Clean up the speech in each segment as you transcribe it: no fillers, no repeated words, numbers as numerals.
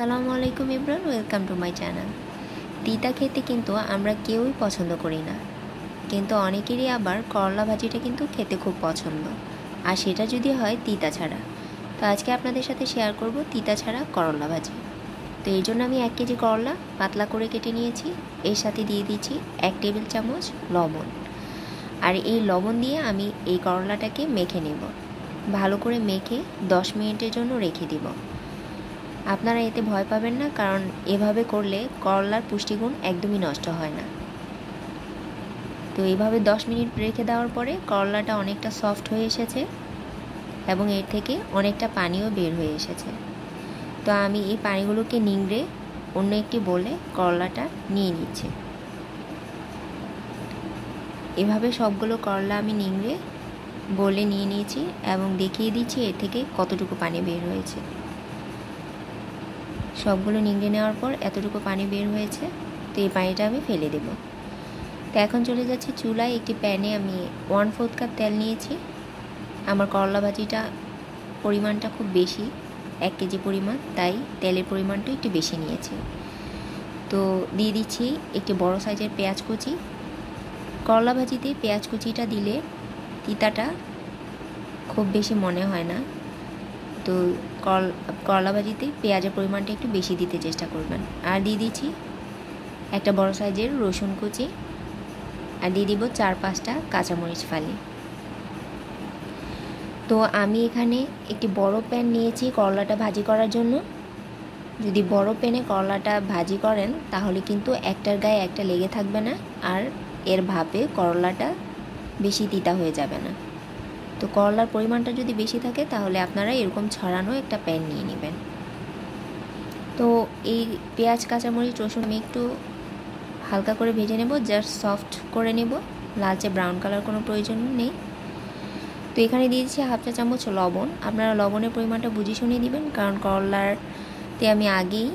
আসসালামু আলাইকুম everyone, welcome to my channel. তিতা খেতে কিন্তু আমরা কেউই পছন্দ করি না, কিন্তু অনেকেরই আবার করলা ভাজিটা কিন্তু খেতে খুব পছন্দ, আর সেটা যদি হয় তিতা ছাড়া। তো আজকে আপনাদের সাথে শেয়ার করব তিতা ছাড়া করলা ভাজি। তো এই জন্য আমি 1 কেজি করলা পাতলা করে কেটে নিয়েছি। এর সাথে দিয়ে দিচ্ছি 1 টেবিল চামচ লবণ। আর এই লবণ দিয়ে আমি এই করলাটাকে মেখে নেব। ভালো করে মেখে 10 মিনিটের জন্য রেখে দিব। আপনারা এতে ভয় পাবেন না, কারণ এভাবে করলে করলার পুষ্টিগুণ একদমই নষ্ট হয় না। তো এইভাবে 10 মিনিট রেখে দেওয়ার পরে করলাটা অনেকটা সফট হয়ে এসেছে এবং এর থেকে অনেকটা পানিও বের হয়ে এসেছে। তো আমি এই পানিগুলোকে নিংড়ে অন্য একটি বলে করলাটা নিয়ে নিচ্ছি। এভাবে সবগুলো করলা আমি নিংড়ে বলে নিয়ে নিয়েছি এবং দেখিয়ে দিচ্ছি এর থেকে কতটুকু পানি বের হয়েছে। সবগুলো নিংড়ে নেওয়ার পর এতটুকু পানি বের হয়েছে। তো এই পানিটা আমি ফেলে দেব। তো এখন চলে যাচ্ছি চুলায়। একটি প্যানে আমি 1/4 কাপ তেল নিয়েছি। আমার করলা ভাজিটা পরিমাণটা খুব বেশি, 1 কেজি পরিমাণ, তাই তেলের পরিমাণটা একটু বেশি নিয়েছি। তো দিয়ে দিচ্ছি একটি বড় সাইজের পেঁয়াজ কুচি। করলা ভাজিতে পেঁয়াজ কুচিটা দিলে তিতাটা খুব বেশি মনে হয় না। তো করলা ভাজিতে পেঁয়াজের পরিমাণটা একটু বেশি দিতে চেষ্টা করবেন। আর দিয়ে দিচ্ছি একটা বড় সাইজের রসুন কুচি, আর দিয়ে দিব 4-5টা কাঁচামরিচ ফালি। তো আমি এখানে একটি বড় প্যান নিয়েছি করলাটা ভাজি করার জন্য। যদি বড় প্যানে করলাটা ভাজি করেন তাহলে কিন্তু একটার গায়ে একটা লেগে থাকবে না, আর এর ভাপে করলাটা বেশি তিতা হয়ে যাবে না। তো করলার পরিমাণটা যদি বেশি থাকে তাহলে আপনারা এরকম ছড়ানো একটা প্যান নিয়ে নেবেন। তো এই পেঁয়াজ কাঁচামরিচ রসুন আমি একটু হালকা করে ভেজে নেব, জাস্ট সফট করে নেব, লালচে ব্রাউন কালার কোনো প্রয়োজন নেই। তো এখানে দিয়ে দিচ্ছি 1/2 চা চামচ লবণ। আপনারা লবণের পরিমাণটা বুঝে শুনে দিবেন, কারণ করলাতে আমি আগেই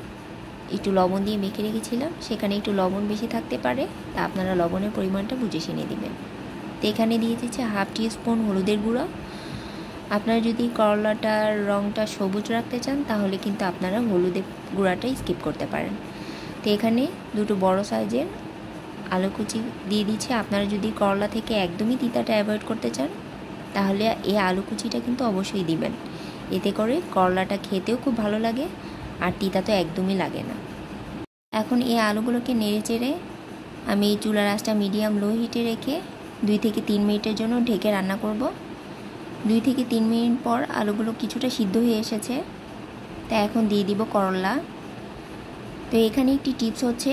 একটু লবণ দিয়ে মেখে রেখেছিলাম, সেখানে একটু লবণ বেশি থাকতে পারে, তা আপনারা লবণের পরিমাণটা বুঝে শুনে দিবেন। তো এখানে দিয়ে দিচ্ছি 1/2 টিস্পুন হলুদের গুঁড়ো। আপনারা যদি করলাটার রঙটা সবুজ রাখতে চান তাহলে কিন্তু আপনারা হলুদের গুঁড়াটাই স্কিপ করতে পারেন। তো এখানে 2টো বড় সাইজের আলু কুচি দিয়ে দিচ্ছি। আপনারা যদি করলা থেকে একদমই তিতাটা অ্যাভয়েড করতে চান তাহলে এই আলু কুচিটা কিন্তু অবশ্যই দিবেন। এতে করে করলাটা খেতেও খুব ভালো লাগে, আর তিতা তো একদমই লাগে না। এখন এই আলুগুলোকে নেড়ে চেড়ে আমি চুলার আঁচটা মিডিয়াম লো হিটে রেখে 2 থেকে 3 মিনিটের জন্য ঢেকে রান্না করব। 2 থেকে 3 মিনিট পর আলুগুলো কিছুটা সিদ্ধ হয়ে এসেছে। তা এখন দিয়ে দিব করলা। তো এখানে একটি টিপস হচ্ছে,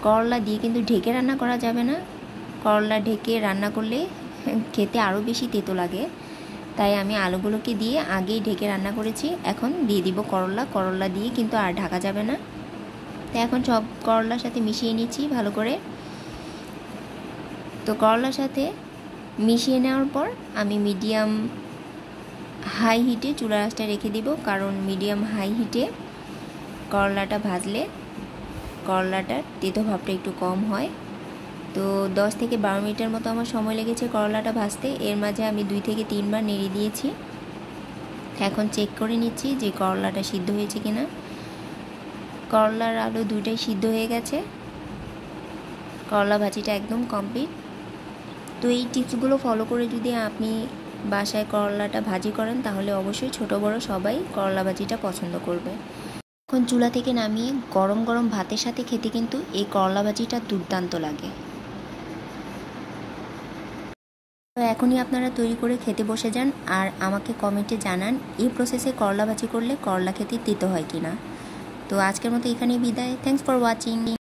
করলা দিয়ে কিন্তু ঢেকে রান্না করা যাবে না। করলা ঢেকে রান্না করলে খেতে আরও বেশি তেতো লাগে, তাই আমি আলুগুলোকে দিয়ে আগেই ঢেকে রান্না করেছি। এখন দিয়ে দিব করলা দিয়ে কিন্তু আর ঢাকা যাবে না। তো এখন সব করলার সাথে মিশিয়ে নিচ্ছি ভালো করে। তো করলার সাথে মিশিয়ে নেওয়ার পর আমি মিডিয়াম হাই হিটে চুলার আঁচটা রেখে দিব, কারণ মিডিয়াম হাই হিটে করলাটা ভাজলে করলাটার তেতো ভাবটা একটু কম হয়। তো 10 থেকে 12 মিনিটের মতো আমার সময় লেগেছে করলাটা ভাজতে। এর মাঝে আমি 2 থেকে 3 বার নেড়ে দিয়েছি। এখন চেক করে নিচ্ছি যে করলাটা সিদ্ধ হয়েছে কিনা। করলার আলু দুটোই সিদ্ধ হয়ে গেছে। করলা ভাজিটা একদম কমপ্লিট। তো এই টিপসগুলো ফলো করে যদি আপনি বাসায় করলাটা ভাজি করেন তাহলে অবশ্যই ছোট বড় সবাই করলা ভাজিটা পছন্দ করবে। এখন চুলা থেকে নামিয়ে গরম গরম ভাতের সাথে খেতে কিন্তু এই করলা ভাজিটা দুর্দান্ত লাগে। তো এখনই আপনারা তৈরি করে খেতে বসে যান, আর আমাকে কমেন্টে জানান এই প্রসেসে করলা ভাজি করলে করলা খেতে তিতো হয় কিনা। তো আজকের মতো এখানেই বিদায়। Thanks for watching.